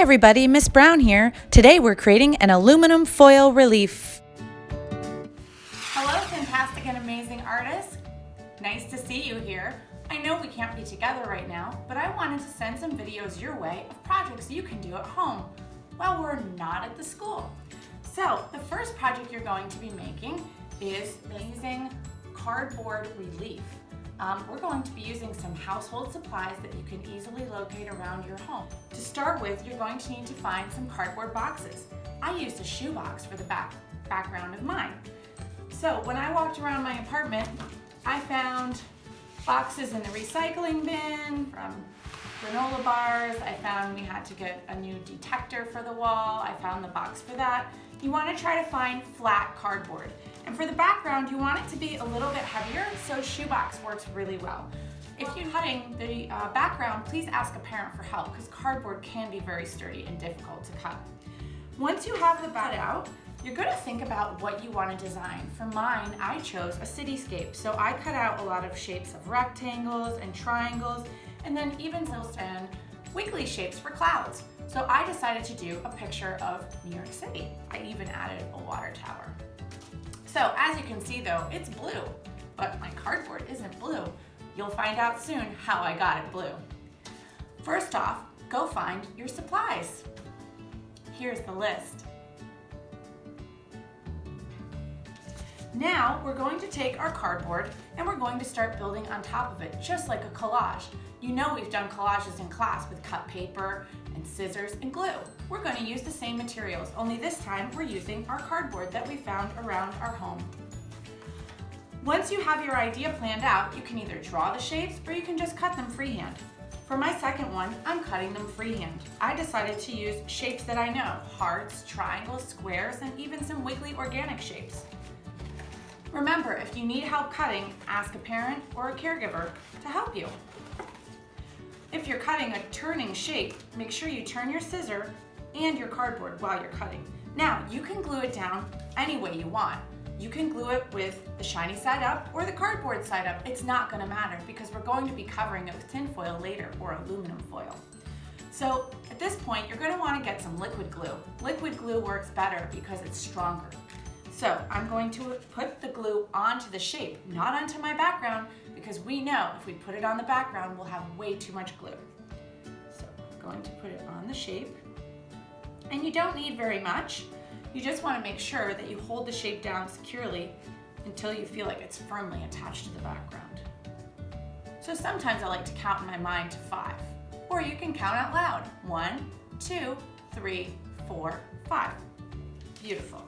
everybody, Miss Brown here. Today we're creating an aluminum foil relief. Hello, fantastic and amazing artists. Nice to see you here. I know we can't be together right now, but I wanted to send some videos your way of projects you can do at home while we're not at the school. So the first project you're going to be making is using cardboard relief. We're going to be using some household supplies that you can easily locate around your home. To start with, you're going to need to find some cardboard boxes. I used a shoebox for the background of mine. So when I walked around my apartment, I found boxes in the recycling bin from granola bars. I found we had to get a new detector for the wall. I found the box for that. You want to try to find flat cardboard. And for the background, you want it to be a little bit heavier, so shoebox works really well. If you're cutting the background, please ask a parent for help because cardboard can be very sturdy and difficult to cut. Once you have the cut out, you're going to think about what you want to design. For mine, I chose a cityscape, so I cut out a lot of shapes of rectangles and triangles, and then even and wiggly shapes for clouds. So I decided to do a picture of New York City. I even added a water tower. So as you can see though, it's blue, but my cardboard isn't blue. You'll find out soon how I got it blue. First off, go find your supplies. Here's the list. Now we're going to take our cardboard and we're going to start building on top of it, just like a collage. You know we've done collages in class with cut paper and scissors and glue. We're going to use the same materials, only this time we're using our cardboard that we found around our home. Once you have your idea planned out, you can either draw the shapes or you can just cut them freehand. For my second one, I'm cutting them freehand. I decided to use shapes that I know, hearts, triangles, squares, and even some wiggly organic shapes. Remember, if you need help cutting, ask a parent or a caregiver to help you. If you're cutting a turning shape, make sure you turn your scissor and your cardboard while you're cutting. Now, you can glue it down any way you want. You can glue it with the shiny side up or the cardboard side up. It's not going to matter because we're going to be covering it with tin foil later or aluminum foil. So at this point, you're going to want to get some liquid glue. Liquid glue works better because it's stronger. So I'm going to put the glue onto the shape, not onto my background, because we know if we put it on the background, we'll have way too much glue. So I'm going to put it on the shape. And you don't need very much. You just want to make sure that you hold the shape down securely until you feel like it's firmly attached to the background. So sometimes I like to count in my mind to 5, or you can count out loud. 1, 2, 3, 4, 5. Beautiful.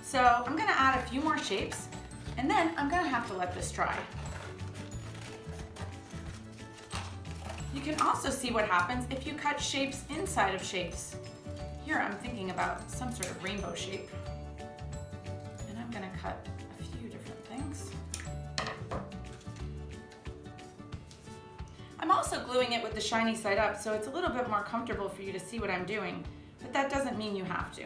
So I'm going to add a few more shapes and then I'm going to have to let this dry. You can also see what happens if you cut shapes inside of shapes. Here I'm thinking about some sort of rainbow shape. And I'm going to cut a few different things. I'm also gluing it with the shiny side up so it's a little bit more comfortable for you to see what I'm doing, but that doesn't mean you have to.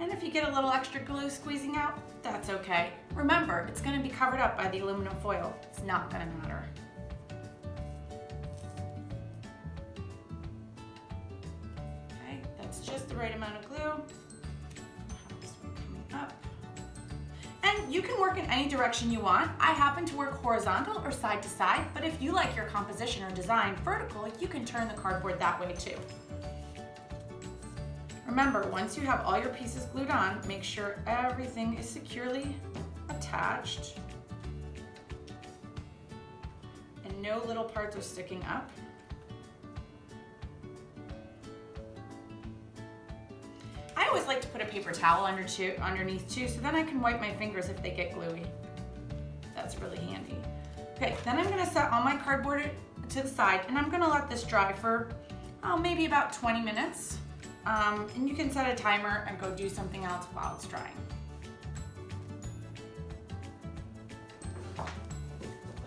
And if you get a little extra glue squeezing out, that's okay. Remember, it's going to be covered up by the aluminum foil. It's not going to matter. Okay, that's just the right amount of glue. Have this one coming up. And you can work in any direction you want. I happen to work horizontal or side to side, but if you like your composition or design vertical, you can turn the cardboard that way too. Remember, once you have all your pieces glued on, make sure everything is securely attached and no little parts are sticking up. I always like to put a paper towel underneath too, so then I can wipe my fingers if they get gluey. That's really handy. Okay, then I'm going to set all my cardboard to the side and I'm going to let this dry for maybe about 20 minutes. And you can set a timer and go do something else while it's drying.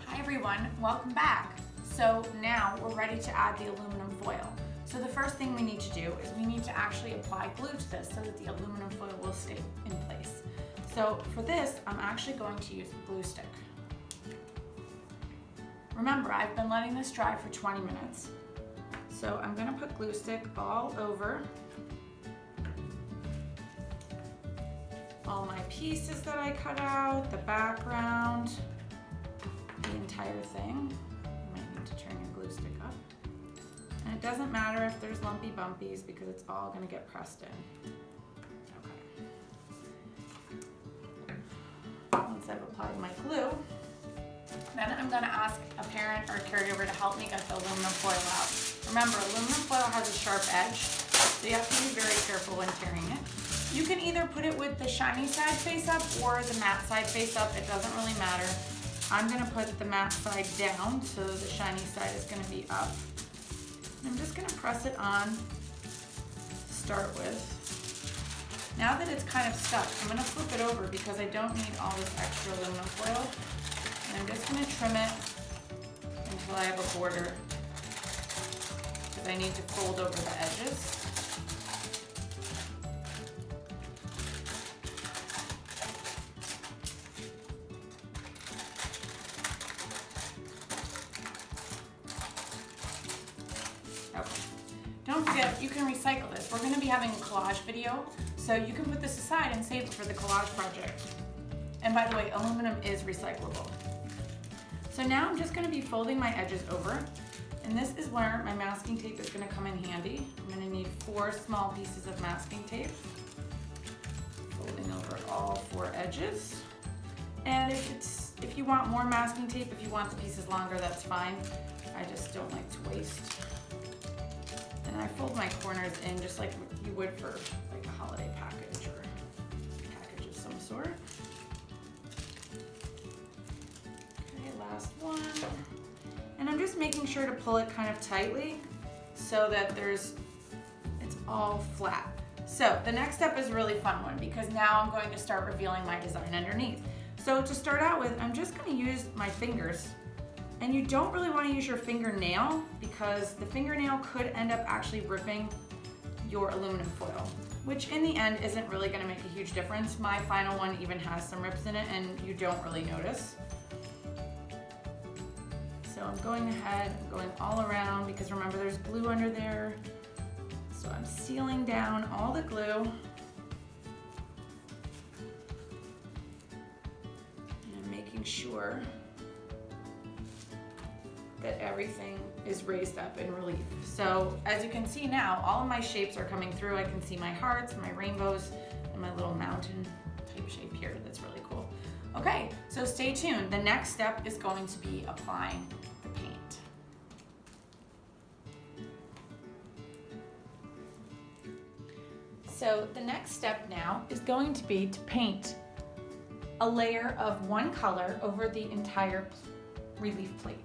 Hi everyone, welcome back. So now we're ready to add the aluminum foil. So the first thing we need to do is we need to actually apply glue to this so that the aluminum foil will stay in place. So for this, I'm actually going to use a glue stick. Remember, I've been letting this dry for 20 minutes. So I'm gonna put glue stick all over all my pieces that I cut out, the background, the entire thing. You might need to turn your glue stick up. And it doesn't matter if there's lumpy bumpies because it's all gonna get pressed in. Okay. Once I've applied my glue, then I'm gonna ask a parent or a caregiver to help me get the aluminum foil out. Remember, aluminum foil has a sharp edge, so you have to be very careful when tearing it. You can either put it with the shiny side face up or the matte side face up. It doesn't really matter. I'm gonna put the matte side down, so the shiny side is gonna be up. I'm just gonna press it on to start with. Now that it's kind of stuck, I'm gonna flip it over because I don't need all this extra aluminum foil. And I'm just gonna trim it until I have a border because I need to fold over the edges. Don't forget, you can recycle this. We're gonna be having a collage video, so you can put this aside and save it for the collage project. And by the way, aluminum is recyclable. So now I'm just gonna be folding my edges over, and this is where my masking tape is gonna come in handy. I'm gonna need 4 small pieces of masking tape. Folding over all 4 edges. And if you want more masking tape, if you want the pieces longer, that's fine. I just don't like to waste. And I fold my corners in just like you would for like a holiday package or a package of some sort. Okay, last one. And I'm just making sure to pull it kind of tightly so that it's all flat. So the next step is a really fun one because now I'm going to start revealing my design underneath. So to start out with, I'm just going to use my fingers. And you don't really want to use your fingernail because the fingernail could end up actually ripping your aluminum foil, which in the end isn't really going to make a huge difference. My final one even has some rips in it and you don't really notice. So I'm going ahead, I'm going all around because remember there's glue under there. So I'm sealing down all the glue. And I'm making sure that everything is raised up in relief. So as you can see now, all of my shapes are coming through. I can see my hearts, my rainbows, and my little mountain type shape here. That's really cool. Okay, so stay tuned. The next step is going to be applying the paint. So the next step now is going to be to paint a layer of one color over the entire relief plate.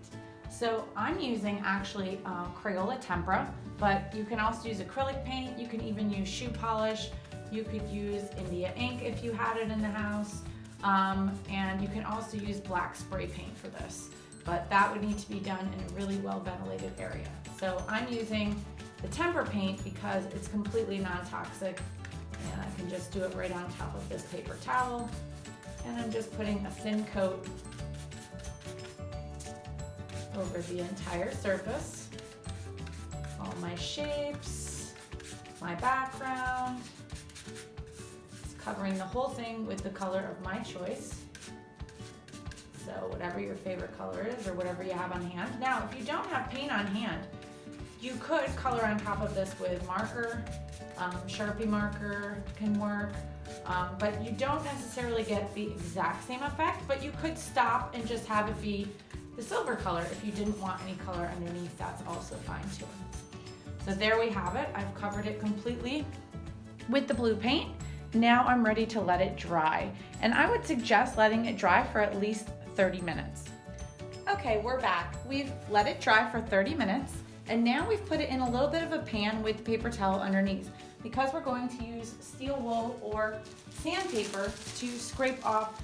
So I'm using actually Crayola Tempera, but you can also use acrylic paint. You can even use shoe polish. You could use India ink if you had it in the house. And you can also use black spray paint for this, but that would need to be done in a really well ventilated area. So I'm using the Tempera paint because it's completely non-toxic and I can just do it right on top of this paper towel. And I'm just putting a thin coat over the entire surface, all my shapes, my background. It's covering the whole thing with the color of my choice. So whatever your favorite color is or whatever you have on hand. Now, if you don't have paint on hand, you could color on top of this with marker, Sharpie marker can work, but you don't necessarily get the exact same effect, but you could stop and just have it be the silver color. If you didn't want any color underneath, that's also fine too. So there we have it. I've covered it completely with the blue paint. Now I'm ready to let it dry. And I would suggest letting it dry for at least 30 minutes. Okay, we're back. We've let it dry for 30 minutes. And now we've put it in a little bit of a pan with paper towel underneath because we're going to use steel wool or sandpaper to scrape off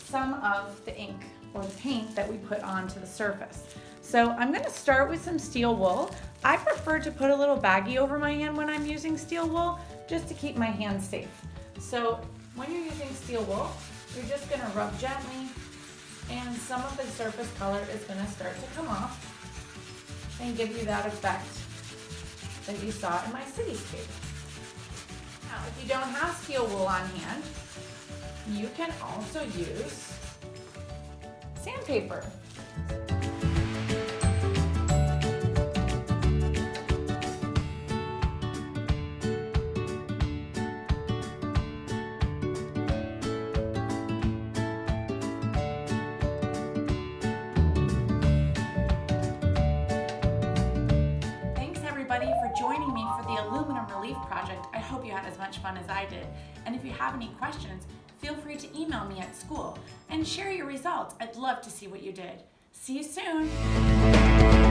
some of the ink or the paint that we put onto the surface. So I'm gonna start with some steel wool. I prefer to put a little baggie over my hand when I'm using steel wool, just to keep my hands safe. So when you're using steel wool, you're just gonna rub gently and some of the surface color is gonna start to come off and give you that effect that you saw in my cityscape. Now, if you don't have steel wool on hand, you can also use sandpaper. Everybody for joining me for the aluminum relief project. I hope you had as much fun as I did. And if you have any questions, feel free to email me at school and share your results. I'd love to see what you did. See you soon.